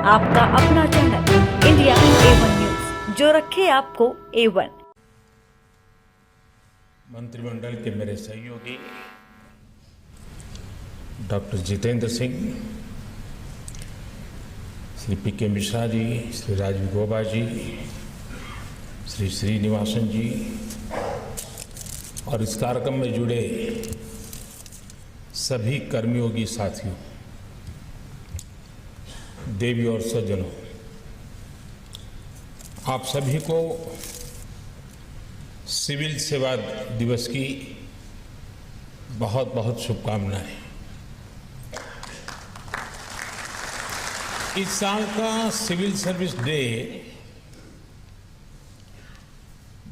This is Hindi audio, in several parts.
आपका अपना चैनल इंडिया A1 न्यूज, जो रखे आपको A1। मंत्रिमंडल के मेरे सहयोगी डॉक्टर जितेंद्र सिंह, श्री पी.के. मिश्रा जी, श्री राजीव गौबा जी, श्री श्रीनिवासन जी और इस कार्यक्रम में जुड़े सभी कर्मयोगी साथियों, देवी और सज्जनों, आप सभी को सिविल सेवा दिवस की बहुत बहुत शुभकामनाएं। इस साल का सिविल सर्विस डे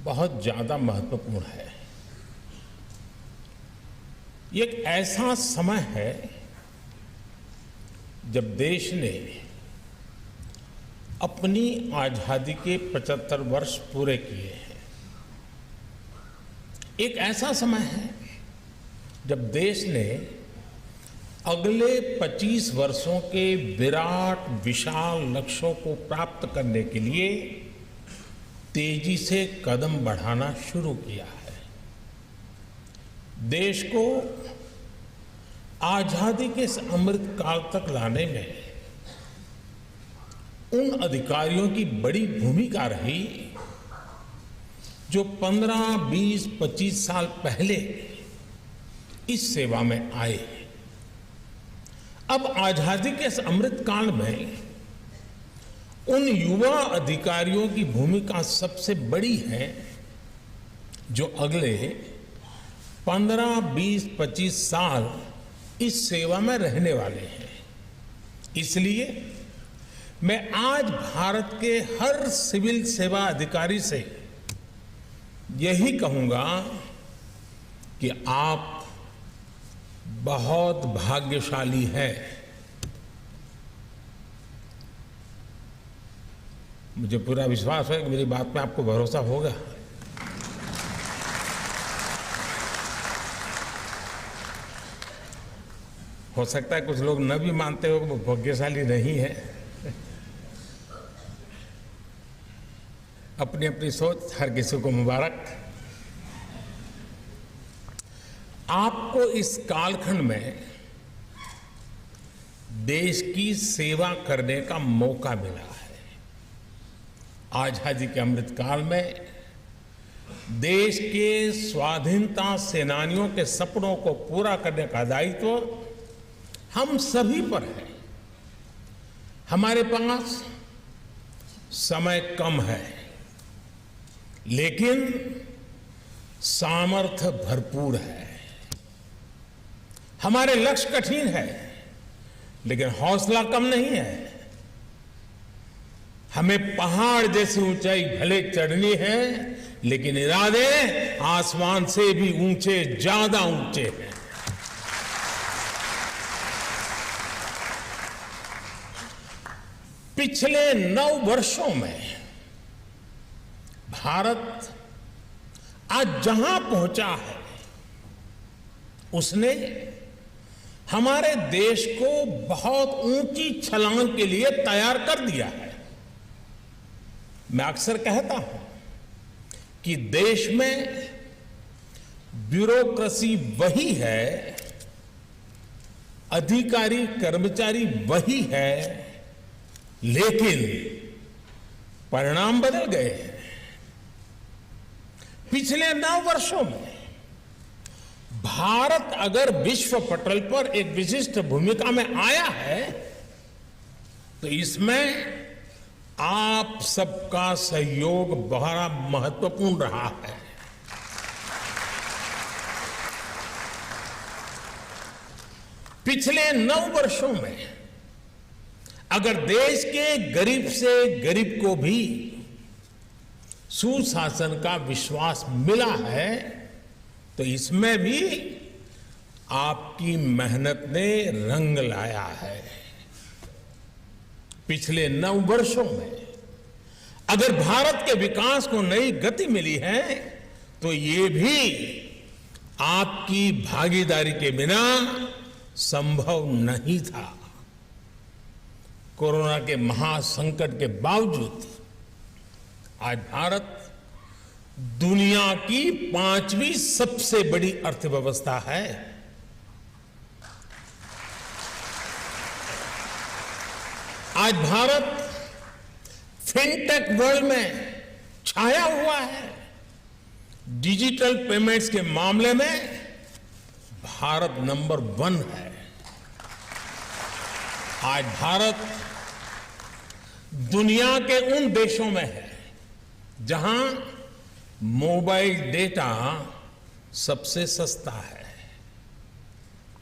बहुत ज्यादा महत्वपूर्ण है। ये एक ऐसा समय है जब देश ने अपनी आजादी के 75 वर्ष पूरे किए हैं। एक ऐसा समय है जब देश ने अगले 25 वर्षों के विराट विशाल लक्ष्यों को प्राप्त करने के लिए तेजी से कदम बढ़ाना शुरू किया है। देश को आजादी के इस अमृत काल तक लाने में उन अधिकारियों की बड़ी भूमिका रही जो 15, 20, 25 साल पहले इस सेवा में आए। अब आजादी के इस अमृत काल में उन युवा अधिकारियों की भूमिका सबसे बड़ी है जो अगले 15, 20, 25 साल इस सेवा में रहने वाले हैं। इसलिए मैं आज भारत के हर सिविल सेवा अधिकारी से यही कहूंगा कि आप बहुत भाग्यशाली हैं। मुझे पूरा विश्वास है कि मेरी बात पे आपको भरोसा होगा। हो सकता है कुछ लोग न भी मानते हो कि वो भाग्यशाली नहीं है। अपनी अपनी सोच, हर किसी को मुबारक। आपको इस कालखंड में देश की सेवा करने का मौका मिला है। आजादी के अमृत काल में देश के स्वाधीनता सेनानियों के सपनों को पूरा करने का दायित्व हम सभी पर है। हमारे पास समय कम है, लेकिन सामर्थ्य भरपूर है। हमारे लक्ष्य कठिन है, लेकिन हौसला कम नहीं है। हमें पहाड़ जैसी ऊंचाई भले चढ़नी है, लेकिन इरादे आसमान से भी ऊंचे, ज्यादा ऊंचे हैं। पिछले 9 वर्षों में भारत आज जहां पहुंचा है, उसने हमारे देश को बहुत ऊंची छलांग के लिए तैयार कर दिया है। मैं अक्सर कहता हूं कि देश में ब्यूरोक्रेसी वही है, अधिकारी कर्मचारी वही है, लेकिन परिणाम बदल गए हैं। पिछले 9 वर्षों में भारत अगर विश्व पटल पर एक विशिष्ट भूमिका में आया है, तो इसमें आप सबका सहयोग बड़ा महत्वपूर्ण रहा है। पिछले 9 वर्षों में अगर देश के गरीब से गरीब को भी सुशासन का विश्वास मिला है, तो इसमें भी आपकी मेहनत ने रंग लाया है। पिछले 9 वर्षों में अगर भारत के विकास को नई गति मिली है, तो ये भी आपकी भागीदारी के बिना संभव नहीं था। कोरोना के महासंकट के बावजूद आज भारत दुनिया की 5वीं सबसे बड़ी अर्थव्यवस्था है। आज भारत फिनटेक वर्ल्ड में छाया हुआ है। डिजिटल पेमेंट्स के मामले में भारत नंबर 1 है। आज भारत दुनिया के उन देशों में है जहां मोबाइल डेटा सबसे सस्ता है।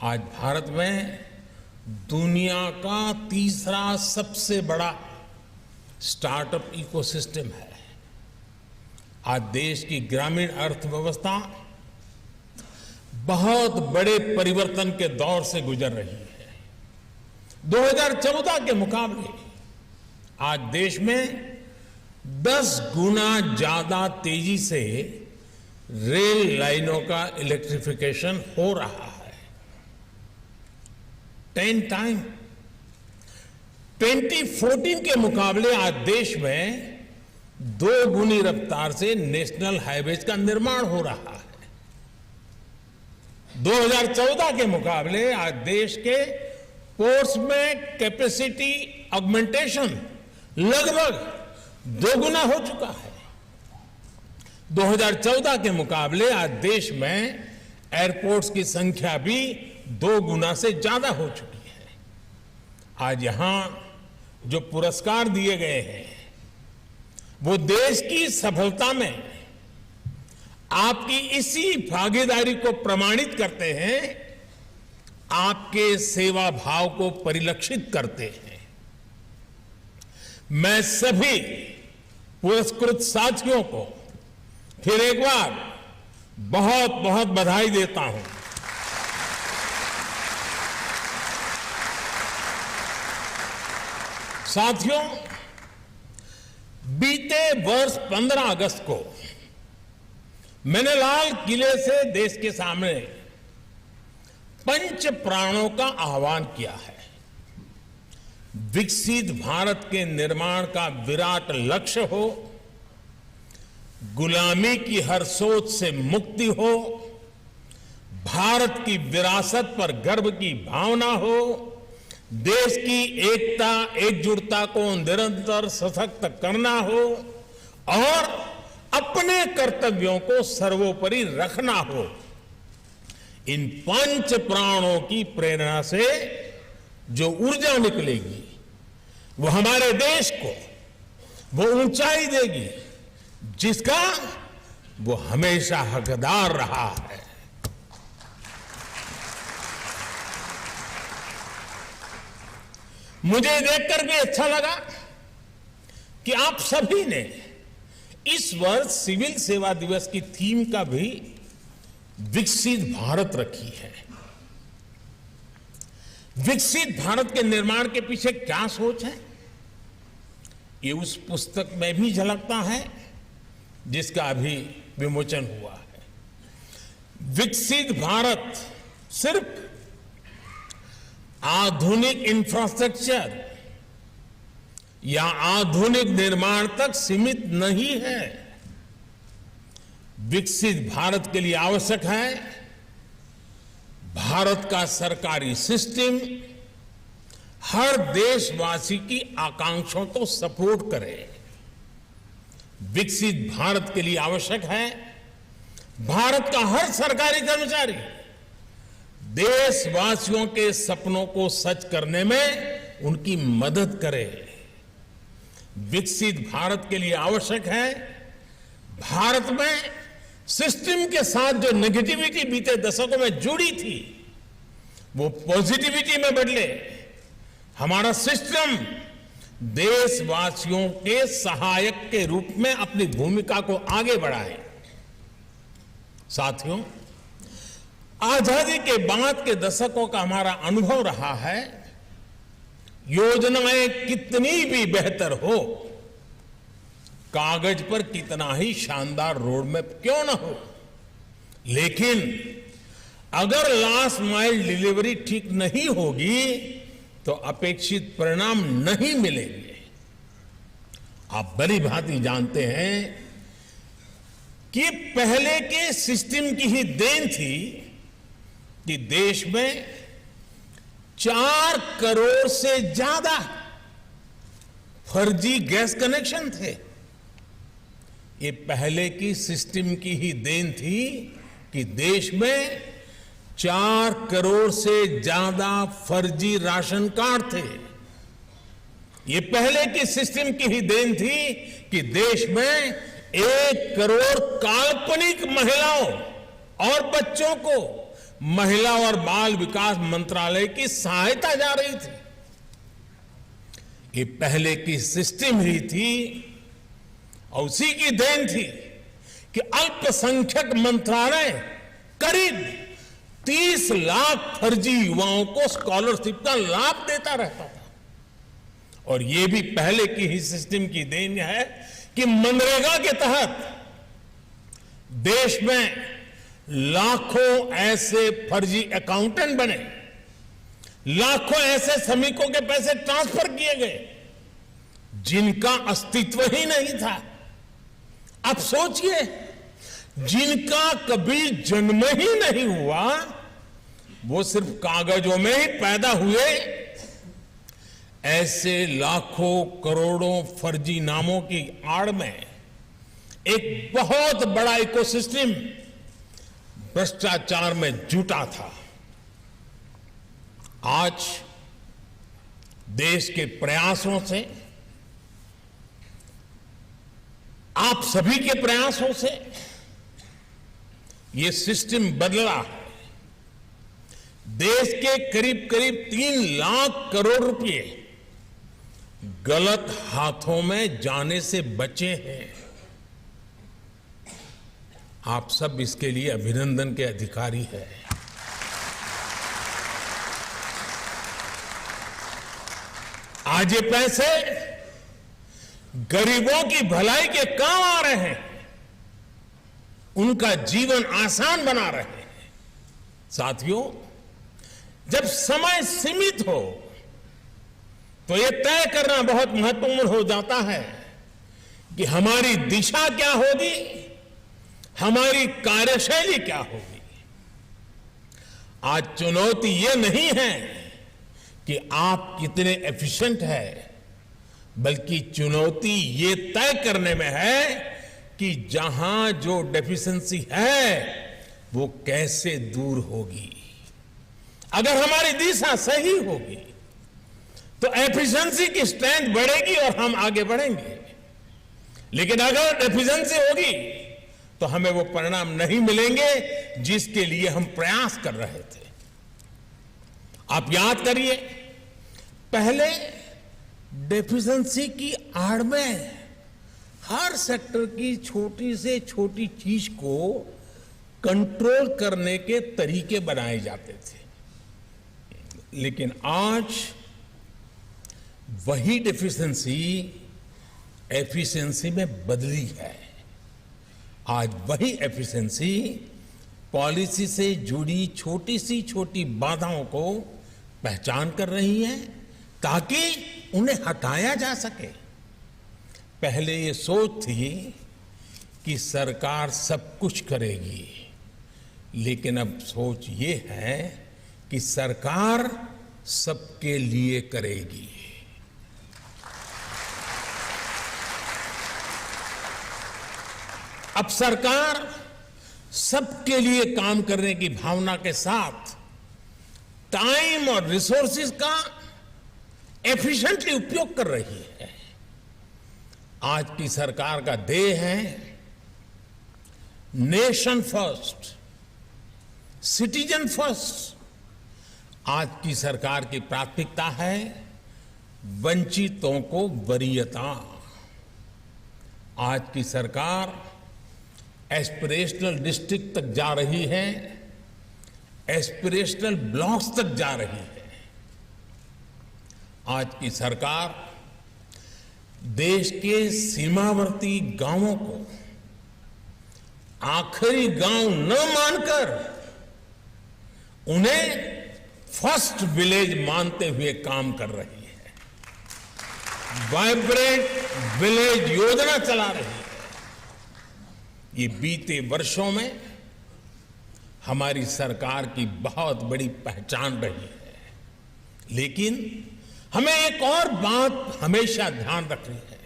आज भारत में दुनिया का तीसरा सबसे बड़ा स्टार्टअप इकोसिस्टम है। आज देश की ग्रामीण अर्थव्यवस्था बहुत बड़े परिवर्तन के दौर से गुजर रही है। 2014 के मुकाबले आज देश में 10 गुना ज्यादा तेजी से रेल लाइनों का इलेक्ट्रिफिकेशन हो रहा है। 10 टाइम 2014 के मुकाबले आज देश में 2 गुनी रफ्तार से नेशनल हाईवेज का निर्माण हो रहा है। 2014 के मुकाबले आज देश के पोर्ट्स में कैपेसिटी ऑगमेंटेशन लगभग 2 गुना हो चुका है। 2014 के मुकाबले आज देश में एयरपोर्ट्स की संख्या भी 2 गुना से ज्यादा हो चुकी है। आज यहां जो पुरस्कार दिए गए हैं वो देश की सफलता में आपकी इसी भागीदारी को प्रमाणित करते हैं, आपके सेवा भाव को परिलक्षित करते हैं। मैं सभी पुरस्कृत साथियों को फिर एक बार बहुत बहुत बधाई देता हूं। साथियों, बीते वर्ष 15 अगस्त को मैंने लाल किले से देश के सामने पंच प्राणों का आह्वान किया है। विकसित भारत के निर्माण का विराट लक्ष्य हो, गुलामी की हर सोच से मुक्ति हो, भारत की विरासत पर गर्व की भावना हो, देश की एकता एकजुटता को निरंतर सशक्त करना हो और अपने कर्तव्यों को सर्वोपरि रखना हो। इन पंच प्राणों की प्रेरणा से जो ऊर्जा निकलेगी वो हमारे देश को वो ऊंचाई देगी जिसका वो हमेशा हकदार रहा है। मुझे देखकर भी अच्छा लगा कि आप सभी ने इस वर्ष सिविल सेवा दिवस की थीम का भी विकसित भारत रखी है। विकसित भारत के निर्माण के पीछे क्या सोच है, ये उस पुस्तक में भी झलकता है जिसका अभी विमोचन हुआ है। विकसित भारत सिर्फ आधुनिक इंफ्रास्ट्रक्चर या आधुनिक निर्माण तक सीमित नहीं है। विकसित भारत के लिए आवश्यक है भारत का सरकारी सिस्टम हर देशवासी की आकांक्षाओं को सपोर्ट करे। विकसित भारत के लिए आवश्यक है भारत का हर सरकारी कर्मचारी देशवासियों के सपनों को सच करने में उनकी मदद करे। विकसित भारत के लिए आवश्यक है भारत में सिस्टम के साथ जो नेगेटिविटी बीते दशकों में जुड़ी थी वो पॉजिटिविटी में बदले। हमारा सिस्टम देशवासियों के सहायक के रूप में अपनी भूमिका को आगे बढ़ाए। साथियों, आजादी के बाद के दशकों का हमारा अनुभव रहा है योजनाएं कितनी भी बेहतर हो, कागज पर कितना ही शानदार रोड मैप क्यों ना हो, लेकिन अगर लास्ट माइल डिलीवरी ठीक नहीं होगी तो अपेक्षित परिणाम नहीं मिलेंगे। आप भली भांति जानते हैं कि पहले के सिस्टम की ही देन थी कि देश में 4 करोड़ से ज्यादा फर्जी गैस कनेक्शन थे। ये पहले की सिस्टम की ही देन थी कि देश में 4 करोड़ से ज्यादा फर्जी राशन कार्ड थे। ये पहले की सिस्टम की ही देन थी कि देश में 1 करोड़ काल्पनिक महिलाओं और बच्चों को महिला और बाल विकास मंत्रालय की सहायता जा रही थी। ये पहले की सिस्टम ही थी और उसी की देन थी कि अल्पसंख्यक मंत्रालय करीब 30 लाख फर्जी युवाओं को स्कॉलरशिप का लाभ देता रहता था। और ये भी पहले की ही सिस्टम की देन है कि मनरेगा के तहत देश में लाखों ऐसे फर्जी अकाउंटेंट बने, लाखों ऐसे श्रमिकों के पैसे ट्रांसफर किए गए जिनका अस्तित्व ही नहीं था। अब सोचिए, जिनका कभी जन्म ही नहीं हुआ, वो सिर्फ कागजों में ही पैदा हुए, ऐसे लाखों करोड़ों फर्जी नामों की आड़ में एक बहुत बड़ा इकोसिस्टम भ्रष्टाचार में जुटा था। आज देश के प्रयासों से, आप सभी के प्रयासों से ये सिस्टम बदला है। देश के करीब करीब 3 लाख करोड़ रुपए गलत हाथों में जाने से बचे हैं। आप सब इसके लिए अभिनंदन के अधिकारी हैं। आज ये पैसे गरीबों की भलाई के काम आ रहे हैं, उनका जीवन आसान बना रहे हैं। साथियों, जब समय सीमित हो तो यह तय करना बहुत महत्वपूर्ण हो जाता है कि हमारी दिशा क्या होगी, हमारी कार्यशैली क्या होगी। आज चुनौती यह नहीं है कि आप कितने एफिशिएंट हैं, बल्कि चुनौती ये तय करने में है कि जहां जो डेफिशिएंसी है वो कैसे दूर होगी। अगर हमारी दिशा सही होगी तो एफिशिएंसी की स्ट्रेंथ बढ़ेगी और हम आगे बढ़ेंगे। लेकिन अगर डेफिशिएंसी होगी तो हमें वो परिणाम नहीं मिलेंगे जिसके लिए हम प्रयास कर रहे थे। आप याद करिए, पहले डेफिशिएंसी की आड़ में हर सेक्टर की छोटी से छोटी चीज को कंट्रोल करने के तरीके बनाए जाते थे। लेकिन आज वही डेफिशिएंसी एफिशिएंसी में बदली है। आज वही एफिशिएंसी पॉलिसी से जुड़ी छोटी सी छोटी बाधाओं को पहचान कर रही है ताकि उन्हें हटाया जा सके। पहले ये सोच थी कि सरकार सब कुछ करेगी, लेकिन अब सोच ये है कि सरकार सबके लिए करेगी। अब सरकार सबके लिए काम करने की भावना के साथ टाइम और रिसोर्सेज का एफिशिएंटली उपयोग कर रही है। आज की सरकार का ध्येय है नेशन फर्स्ट, सिटीजन फर्स्ट। आज की सरकार की प्राथमिकता है वंचितों को वरीयता। आज की सरकार एस्पिरेशनल डिस्ट्रिक्ट तक जा रही है, एस्पिरेशनल ब्लॉक्स तक जा रही है। आज की सरकार देश के सीमावर्ती गांवों को आखिरी गांव न मानकर उन्हें फर्स्ट विलेज मानते हुए काम कर रही है, वाइब्रेंट विलेज योजना चला रही है। ये बीते वर्षों में हमारी सरकार की बहुत बड़ी पहचान रही है। लेकिन हमें एक और बात हमेशा ध्यान रखनी है,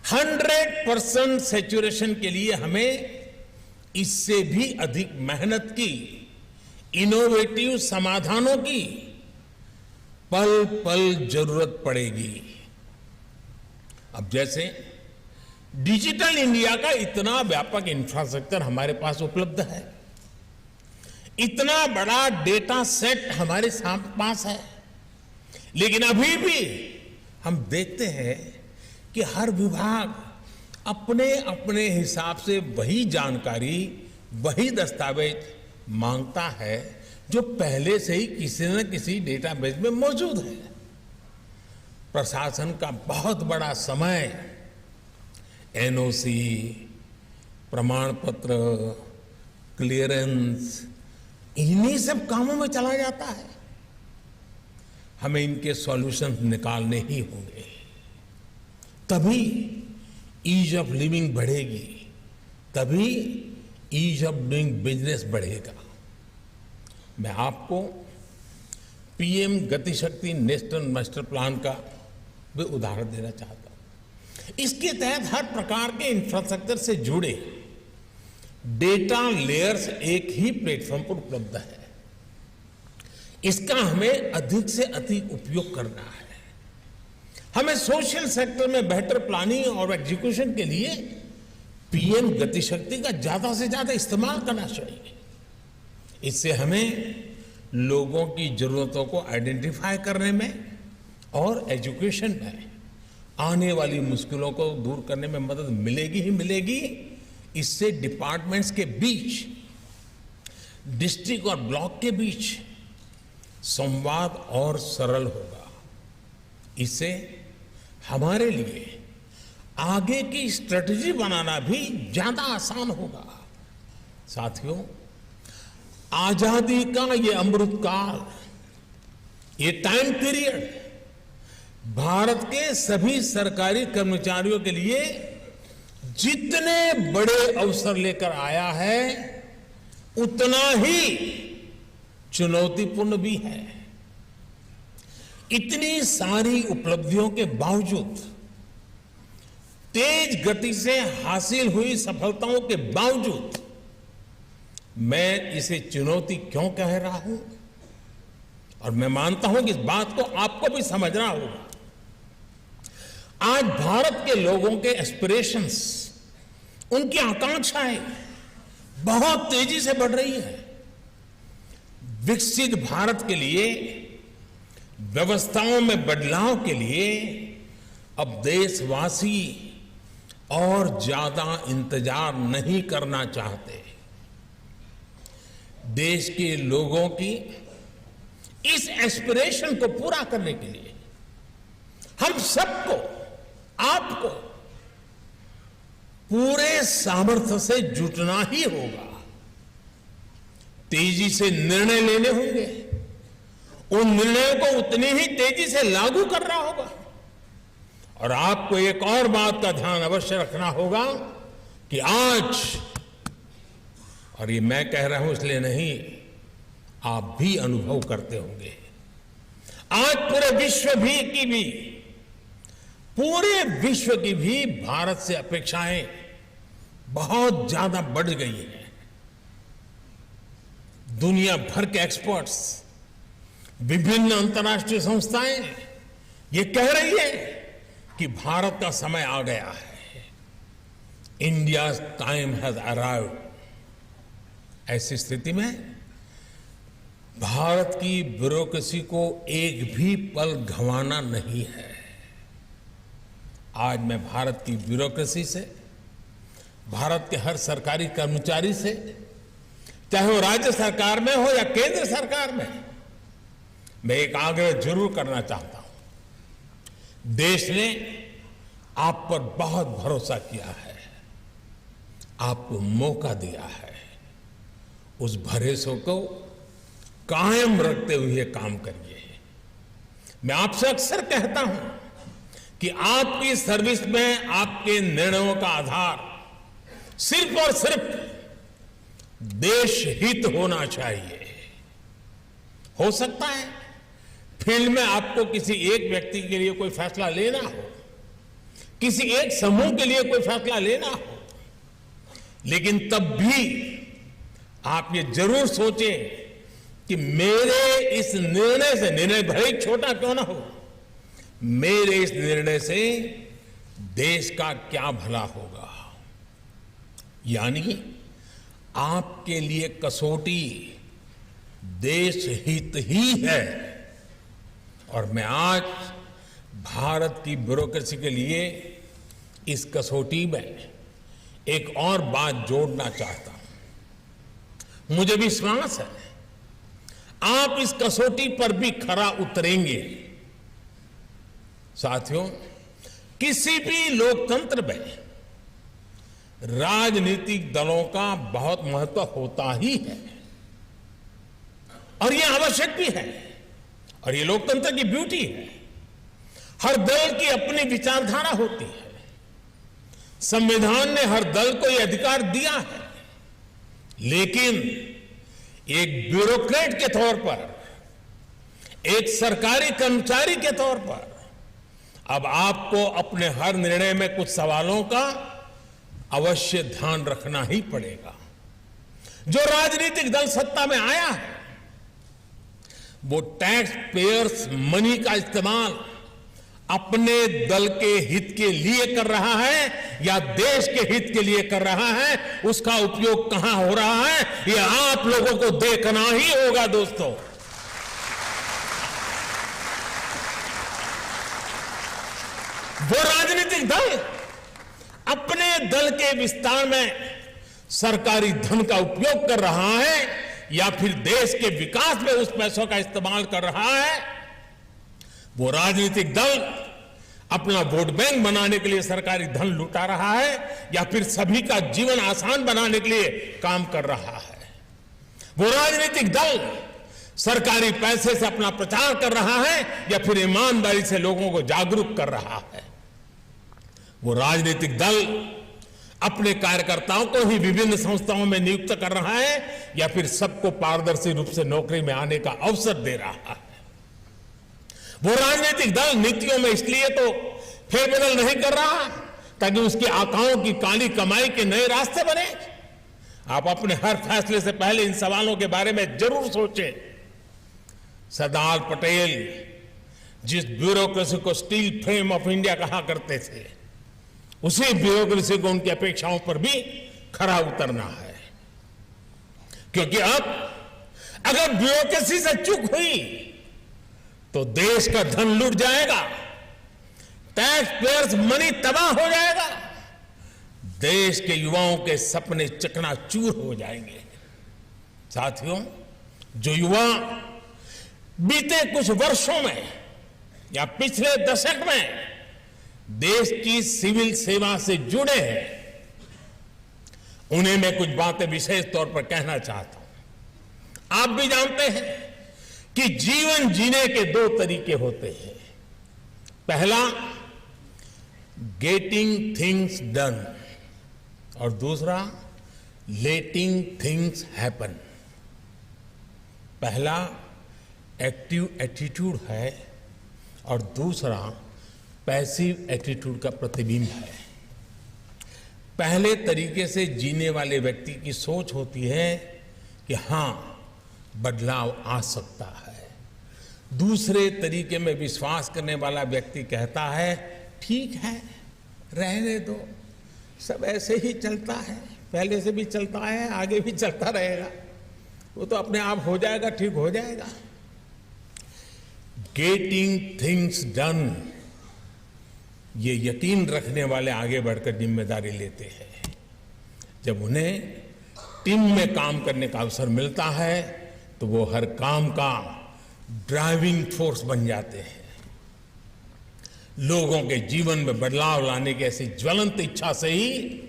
100% सैचुरेशन के लिए हमें इससे भी अधिक मेहनत की, इनोवेटिव समाधानों की पल पल जरूरत पड़ेगी। अब जैसे डिजिटल इंडिया का इतना व्यापक इंफ्रास्ट्रक्चर हमारे पास उपलब्ध है, इतना बड़ा डेटा सेट हमारे पास है, लेकिन अभी भी हम देखते हैं कि हर विभाग अपने अपने हिसाब से वही जानकारी, वही दस्तावेज मांगता है जो पहले से ही किसी न किसी डेटाबेस में मौजूद है। प्रशासन का बहुत बड़ा समय एनओसी, प्रमाण पत्र, क्लियरेंस, इन्हीं सब कामों में चला जाता है। हमें इनके सॉल्यूशन निकालने ही होंगे, तभी ईज ऑफ लिविंग बढ़ेगी, तभी ईज ऑफ डूइंग बिजनेस बढ़ेगा। मैं आपको पीएम गति शक्ति नेशनल मास्टर प्लान का भी उदाहरण देना चाहता हूं। इसके तहत हर प्रकार के इंफ्रास्ट्रक्चर से जुड़े डेटा लेयर्स एक ही प्लेटफॉर्म पर उपलब्ध है। इसका हमें अधिक से अधिक उपयोग करना है। हमें सोशल सेक्टर में बेहतर प्लानिंग और एग्जीक्यूशन के लिए पीएम गति शक्ति का ज्यादा से ज्यादा इस्तेमाल करना चाहिए। इससे हमें लोगों की जरूरतों को आइडेंटिफाई करने में और एजुकेशन में आने वाली मुश्किलों को दूर करने में मदद मिलेगी ही मिलेगी। इससे डिपार्टमेंट्स के बीच, डिस्ट्रिक्ट और ब्लॉक के बीच संवाद और सरल होगा। इससे हमारे लिए आगे की स्ट्रेटजी बनाना भी ज्यादा आसान होगा। साथियों, आजादी का ये अमृत काल, ये टाइम पीरियड भारत के सभी सरकारी कर्मचारियों के लिए जितने बड़े अवसर लेकर आया है, उतना ही चुनौतीपूर्ण भी है। इतनी सारी उपलब्धियों के बावजूद, तेज गति से हासिल हुई सफलताओं के बावजूद, मैं इसे चुनौती क्यों कह रहा हूं, और मैं मानता हूं कि इस बात को आपको भी समझना होगा। आज भारत के लोगों के एस्पिरेशंस, उनकी आकांक्षाएं बहुत तेजी से बढ़ रही है। विकसित भारत के लिए, व्यवस्थाओं में बदलाव के लिए अब देशवासी और ज्यादा इंतजार नहीं करना चाहते। देश के लोगों की इस एस्पिरेशन को पूरा करने के लिए हम सबको, आपको पूरे सामर्थ्य से जुटना ही होगा। तेजी से निर्णय लेने होंगे, उन निर्णयों को उतनी ही तेजी से लागू करना होगा। और आपको एक और बात का ध्यान अवश्य रखना होगा कि आज, और ये मैं कह रहा हूं इसलिए नहीं, आप भी अनुभव करते होंगे, आज पूरे विश्व की भी भारत से अपेक्षाएं बहुत ज्यादा बढ़ गई हैं। दुनिया भर के एक्सपर्ट्स, विभिन्न अंतर्राष्ट्रीय संस्थाएं ये कह रही है कि भारत का समय आ गया है। India time has arrived. ऐसी स्थिति में भारत की ब्यूरोक्रेसी को एक भी पल गंवाना नहीं है। आज मैं भारत की ब्यूरोक्रेसी से, भारत के हर सरकारी कर्मचारी से, चाहे वो राज्य सरकार में हो या केंद्र सरकार में, मैं एक आग्रह जरूर करना चाहता हूं। देश ने आप पर बहुत भरोसा किया है, आपको मौका दिया है। उस भरोसे को कायम रखते हुए काम करिए। मैं आपसे अक्सर कहता हूं कि आपकी सर्विस में आपके निर्णयों का आधार सिर्फ और सिर्फ देश हित होना चाहिए। हो सकता है फील्ड में आपको किसी एक व्यक्ति के लिए कोई फैसला लेना हो, किसी एक समूह के लिए कोई फैसला लेना हो, लेकिन तब भी आप ये जरूर सोचें कि मेरे इस निर्णय से, निर्णय भले ही छोटा क्यों ना हो, मेरे इस निर्णय से देश का क्या भला होगा। यानी आपके लिए कसौटी देश हित ही है। और मैं आज भारत की ब्यूरोक्रेसी के लिए इस कसौटी में एक और बात जोड़ना चाहता हूं। मुझे विश्वास है आप इस कसौटी पर भी खरा उतरेंगे। साथियों, किसी भी लोकतंत्र में राजनीतिक दलों का बहुत महत्व होता ही है और यह आवश्यक भी है और ये लोकतंत्र की ब्यूटी है। हर दल की अपनी विचारधारा होती है। संविधान ने हर दल को यह अधिकार दिया है, लेकिन एक ब्यूरोक्रेट के तौर पर, एक सरकारी कर्मचारी के तौर पर अब आपको अपने हर निर्णय में कुछ सवालों का अवश्य ध्यान रखना ही पड़ेगा। जो राजनीतिक दल सत्ता में आया है वो टैक्स पेयर्स मनी का इस्तेमाल अपने दल के हित के लिए कर रहा है या देश के हित के लिए कर रहा है, उसका उपयोग कहां हो रहा है ये आप लोगों को देखना ही होगा। दोस्तों, वो राजनीतिक दल अपने दल के विस्तार में सरकारी धन का उपयोग कर रहा है या फिर देश के विकास में उस पैसों का इस्तेमाल कर रहा है, वो राजनीतिक दल अपना वोट बैंक बनाने के लिए सरकारी धन लुटा रहा है या फिर सभी का जीवन आसान बनाने के लिए काम कर रहा है, वो राजनीतिक दल सरकारी पैसे से अपना प्रचार कर रहा है या फिर ईमानदारी से लोगों को जागरूक कर रहा है, वो राजनीतिक दल अपने कार्यकर्ताओं को ही विभिन्न संस्थाओं में नियुक्त कर रहा है या फिर सबको पारदर्शी रूप से नौकरी में आने का अवसर दे रहा है। वो राजनीतिक दल नीतियों में इसलिए तो फेरबदल नहीं कर रहा ताकि उसकी आकाओं की काली कमाई के नए रास्ते बने। आप अपने हर फैसले से पहले इन सवालों के बारे में जरूर सोचें। सरदार पटेल जिस ब्यूरोक्रेसी को स्टील फ्रेम ऑफ इंडिया कहा करते थे, उसी ब्यूरोक्रेसी को उनकी अपेक्षाओं पर भी खरा उतरना है, क्योंकि अब अगर ब्यूरोक्रेसी से चूक हुई तो देश का धन लूट जाएगा, टैक्स पेयर्स मनी तबाह हो जाएगा, देश के युवाओं के सपने चकनाचूर हो जाएंगे। साथियों, जो युवा बीते कुछ वर्षों में या पिछले दशक में देश की सिविल सेवा से जुड़े हैं, उन्हें मैं कुछ बातें विशेष तौर पर कहना चाहता हूं। आप भी जानते हैं कि जीवन जीने के दो तरीके होते हैं। पहला, गेटिंग थिंग्स डन, और दूसरा, लेटिंग थिंग्स हैपन। पहला एक्टिव एटीट्यूड है और दूसरा पैसिव एटीट्यूड का प्रतिबिंब है। पहले तरीके से जीने वाले व्यक्ति की सोच होती है कि हां, बदलाव आ सकता है। दूसरे तरीके में विश्वास करने वाला व्यक्ति कहता है, ठीक है, रहने दो, सब ऐसे ही चलता है, पहले से भी चलता है, आगे भी चलता रहेगा, वो तो अपने आप हो जाएगा, ठीक हो जाएगा। गेटिंग थिंग्स डन, ये यकीन रखने वाले आगे बढ़कर जिम्मेदारी लेते हैं। जब उन्हें टीम में काम करने का अवसर मिलता है तो वो हर काम का ड्राइविंग फोर्स बन जाते हैं। लोगों के जीवन में बदलाव लाने की ऐसी ज्वलंत इच्छा से ही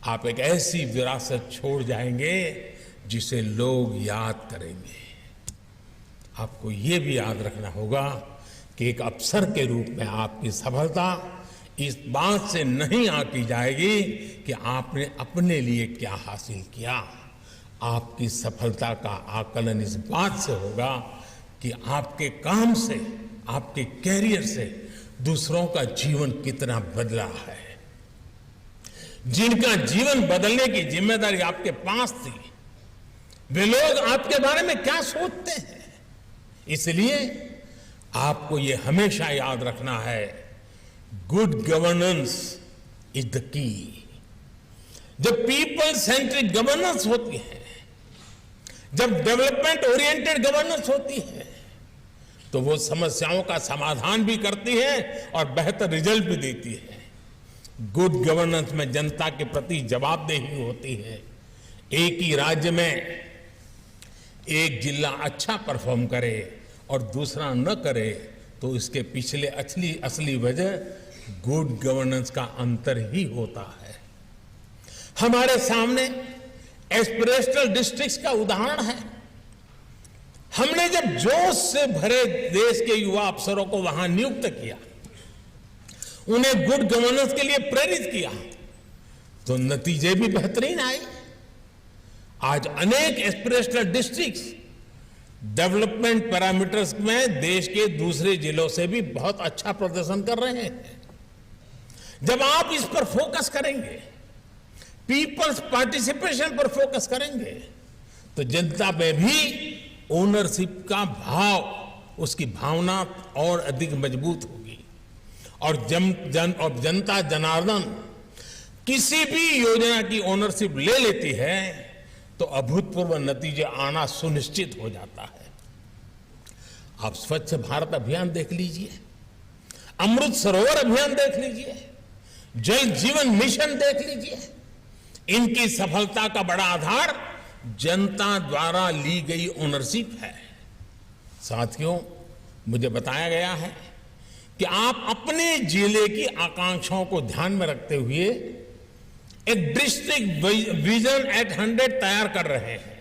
आप एक ऐसी विरासत छोड़ जाएंगे जिसे लोग याद करेंगे। आपको ये भी याद रखना होगा कि एक अफसर के रूप में आपकी सफलता इस बात से नहीं आंकी जाएगी कि आपने अपने लिए क्या हासिल किया। आपकी सफलता का आकलन इस बात से होगा कि आपके काम से, आपके कैरियर से दूसरों का जीवन कितना बदला है। जिनका जीवन बदलने की जिम्मेदारी आपके पास थी, वे लोग आपके बारे में क्या सोचते हैं। इसलिए आपको ये हमेशा याद रखना है, good governance is the key. जब पीपल सेंट्रिक गवर्नेंस होती है, जब डेवलपमेंट ओरिएंटेड गवर्नेंस होती है, तो वो समस्याओं का समाधान भी करती है और बेहतर रिजल्ट भी देती है। गुड गवर्नेंस में जनता के प्रति जवाबदेही होती है। एक ही राज्य में एक जिला अच्छा परफॉर्म करे और दूसरा न करे, तो इसके पिछले असली वजह गुड गवर्नेंस का अंतर ही होता है। हमारे सामने एस्पिरेशनल डिस्ट्रिक्ट्स का उदाहरण है। हमने जब जोश से भरे देश के युवा अफसरों को वहां नियुक्त किया, उन्हें गुड गवर्नेंस के लिए प्रेरित किया, तो नतीजे भी बेहतरीन आए। आज अनेक एस्पिरेशनल डिस्ट्रिक्ट्स डेवलपमेंट पैरामीटर्स में देश के दूसरे जिलों से भी बहुत अच्छा प्रदर्शन कर रहे हैं। जब आप इस पर फोकस करेंगे, पीपल्स पार्टिसिपेशन पर फोकस करेंगे, तो जनता में भी ओनरशिप का भाव, उसकी भावना और अधिक मजबूत होगी। और जनता जनार्दन किसी भी योजना की ओनरशिप ले लेती है तो अभूतपूर्व नतीजे आना सुनिश्चित हो जाता है। आप स्वच्छ भारत अभियान देख लीजिए, अमृत सरोवर अभियान देख लीजिए, जल जीवन मिशन देख लीजिए। इनकी सफलता का बड़ा आधार जनता द्वारा ली गई ओनरशिप है। साथियों, मुझे बताया गया है कि आप अपने जिले की आकांक्षाओं को ध्यान में रखते हुए एक डिस्ट्रिक्ट विजन एट 100 तैयार कर रहे हैं।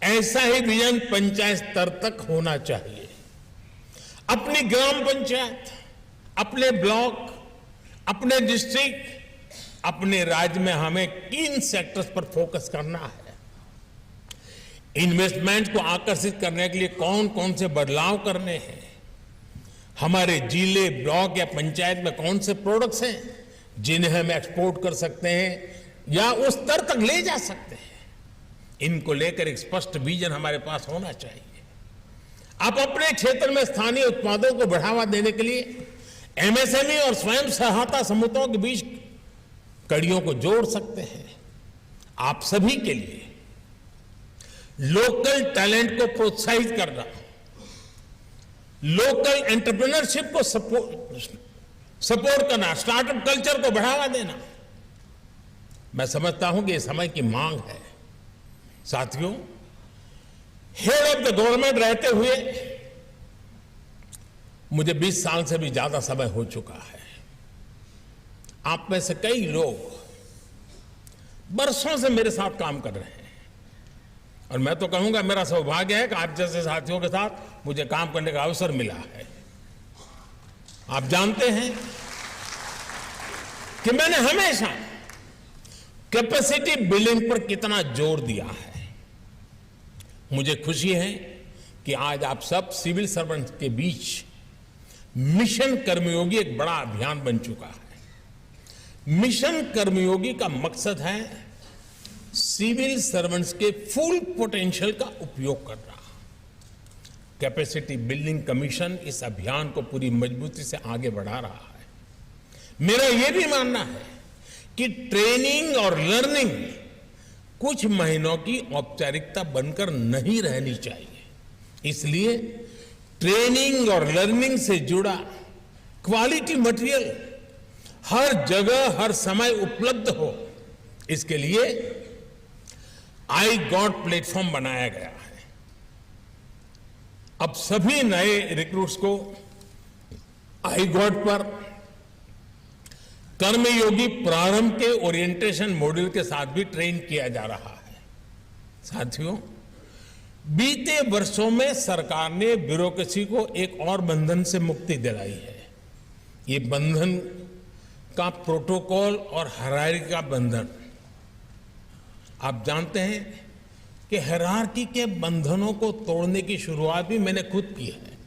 ऐसा ही विजन पंचायत स्तर तक होना चाहिए। अपनी ग्राम पंचायत, अपने ब्लॉक, अपने डिस्ट्रिक्ट, अपने राज्य में हमें किन सेक्टर्स पर फोकस करना है, इन्वेस्टमेंट को आकर्षित करने के लिए कौन कौन से बदलाव करने हैं, हमारे जिले, ब्लॉक या पंचायत में कौन से प्रोडक्ट्स हैं जिन्हें हम एक्सपोर्ट कर सकते हैं या उस स्तर तक ले जा सकते हैं। इनको लेकर एक स्पष्ट विजन हमारे पास होना चाहिए। आप अपने क्षेत्र में स्थानीय उत्पादों को बढ़ावा देने के लिए एमएसएमई और स्वयं सहायता समूहों के बीच कड़ियों को जोड़ सकते हैं। आप सभी के लिए लोकल टैलेंट को प्रोत्साहित करना, लोकल एंटरप्रेन्योरशिप को सपोर्ट करना, स्टार्टअप कल्चर को बढ़ावा देना, मैं समझता हूं कि यह समय की मांग है। साथियों, हेड ऑफ द गवर्नमेंट रहते हुए मुझे 20 साल से भी ज्यादा समय हो चुका है। आप में से कई लोग बरसों से मेरे साथ काम कर रहे हैं और मैं तो कहूंगा मेरा सौभाग्य है कि आप जैसे साथियों के साथ मुझे काम करने का अवसर मिला है। आप जानते हैं कि मैंने हमेशा कैपेसिटी बिल्डिंग पर कितना जोर दिया है। मुझे खुशी है कि आज आप सब सिविल सर्वेंट के बीच मिशन कर्मयोगी एक बड़ा अभियान बन चुका है। मिशन कर्मयोगी का मकसद है सिविल सर्वेंट्स के फुल पोटेंशियल का उपयोग करना। कैपेसिटी बिल्डिंग कमीशन इस अभियान को पूरी मजबूती से आगे बढ़ा रहा है। मेरा यह भी मानना है कि ट्रेनिंग और लर्निंग कुछ महीनों की औपचारिकता बनकर नहीं रहनी चाहिए। इसलिए ट्रेनिंग और लर्निंग से जुड़ा क्वालिटी मटेरियल हर जगह हर समय उपलब्ध हो, इसके लिए आई गॉट प्लेटफॉर्म बनाया गया है। अब सभी नए रिक्रूट्स को आई गॉट पर कर्मयोगी प्रारंभ के ओरिएंटेशन मॉड्यूल के साथ भी ट्रेन किया जा रहा है। साथियों, बीते वर्षों में सरकार ने ब्यूरोक्रेसी को एक और बंधन से मुक्ति दिलाई है। ये बंधन का प्रोटोकॉल और हायरार्की का बंधन। आप जानते हैं कि हायरार्की के बंधनों को तोड़ने की शुरुआत भी मैंने खुद की है।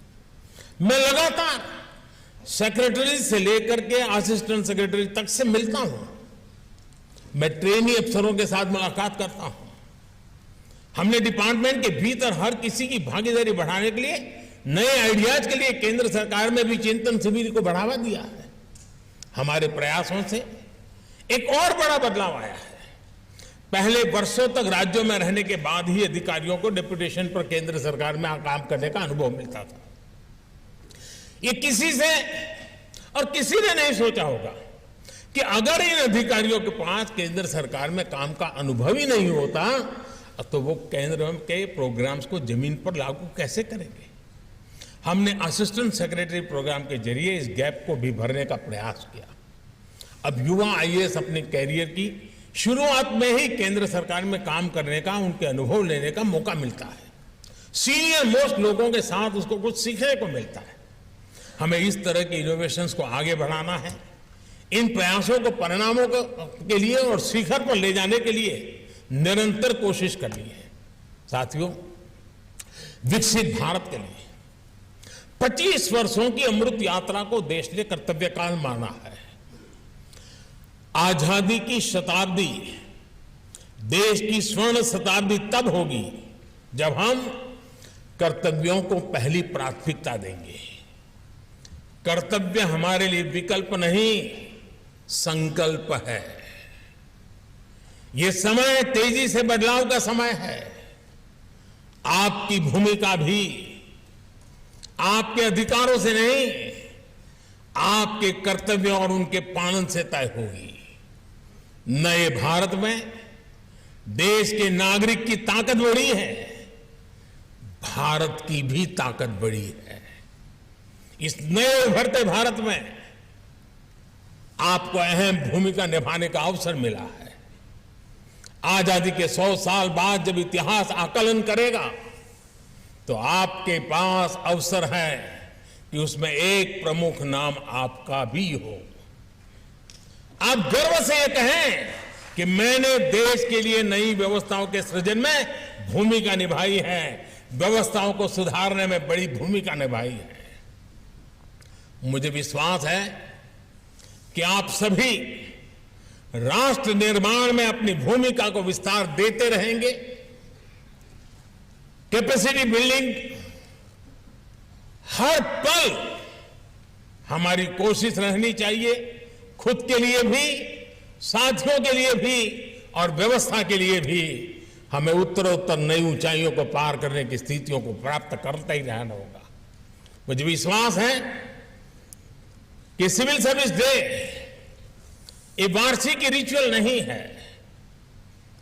मैं लगातार सेक्रेटरी से लेकर के असिस्टेंट सेक्रेटरी तक से मिलता हूं। मैं ट्रेनी अफसरों के साथ मुलाकात करता हूं। हमने डिपार्टमेंट के भीतर हर किसी की भागीदारी बढ़ाने के लिए, नए आइडियाज के लिए केंद्र सरकार में भी चिंतन शिविर को बढ़ावा दिया है। हमारे प्रयासों से एक और बड़ा बदलाव आया है। पहले वर्षों तक राज्यों में रहने के बाद ही अधिकारियों को डेपुटेशन पर केंद्र सरकार में काम करने का अनुभव मिलता था। ये किसी से और किसी ने नहीं सोचा होगा कि अगर इन अधिकारियों के पास केंद्र सरकार में काम का अनुभव ही नहीं होता तो वो केंद्र के प्रोग्राम्स को जमीन पर लागू कैसे करेंगे। हमने असिस्टेंट सेक्रेटरी प्रोग्राम के जरिए इस गैप को भी भरने का प्रयास किया। अब युवा आईएएस अपने कैरियर की शुरुआत में ही केंद्र सरकार में काम करने का, उनके अनुभव लेने का मौका मिलता है। सीनियर मोस्ट लोगों के साथ उसको कुछ सीखने को मिलता है। हमें इस तरह की इनोवेशंस को आगे बढ़ाना है। इन प्रयासों को परिणामों के लिए और शिखर पर ले जाने के लिए निरंतर कोशिश करनी है। साथियों, विकसित भारत के लिए 25 वर्षों की अमृत यात्रा को देश ने कर्तव्य काल माना है। आजादी की शताब्दी, देश की स्वर्ण शताब्दी तब होगी जब हम कर्तव्यों को पहली प्राथमिकता देंगे। कर्तव्य हमारे लिए विकल्प नहीं, संकल्प है। ये समय तेजी से बदलाव का समय है। आपकी भूमिका भी आपके अधिकारों से नहीं, आपके कर्तव्यों और उनके पालन से तय होगी। नए भारत में देश के नागरिक की ताकत बढ़ी है, भारत की भी ताकत बढ़ी है। इस नए उभरते भारत में आपको अहम भूमिका निभाने का अवसर मिला है। आजादी के 100 साल बाद जब इतिहास आकलन करेगा तो आपके पास अवसर है कि उसमें एक प्रमुख नाम आपका भी हो। आप गर्व से ये कहें कि मैंने देश के लिए नई व्यवस्थाओं के सृजन में भूमिका निभाई है, व्यवस्थाओं को सुधारने में बड़ी भूमिका निभाई है। मुझे विश्वास है कि आप सभी राष्ट्र निर्माण में अपनी भूमिका को विस्तार देते रहेंगे। कैपेसिटी बिल्डिंग हर पल हमारी कोशिश रहनी चाहिए, खुद के लिए भी, साथियों के लिए भी और व्यवस्था के लिए भी। हमें उत्तरोत्तर नई ऊंचाइयों को पार करने की स्थितियों को प्राप्त करता ही रहना होगा। मुझे विश्वास है कि सिविल सर्विस डे ये वार्षिक रिचुअल नहीं है।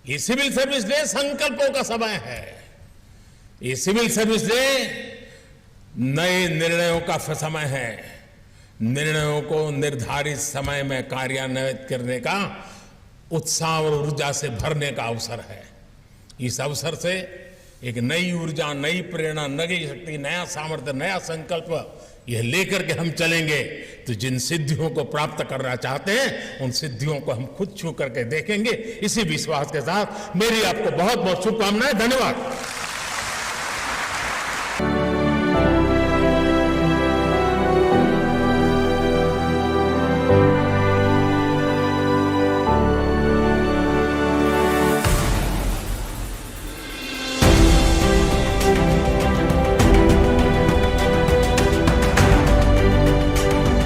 ये सिविल सर्विस डे संकल्पों का समय है। ये सिविल सर्विस डे नए निर्णयों का समय है। निर्णयों को निर्धारित समय में कार्यान्वित करने का उत्साह और ऊर्जा से भरने का अवसर है। इस अवसर से एक नई ऊर्जा, नई प्रेरणा, नई शक्ति, नया सामर्थ्य, नया संकल्प यह लेकर के हम चलेंगे तो जिन सिद्धियों को प्राप्त करना चाहते हैं उन सिद्धियों को हम खुद छू करके देखेंगे। इसी विश्वास के साथ मेरी आपको बहुत बहुत शुभकामनाएं। धन्यवाद।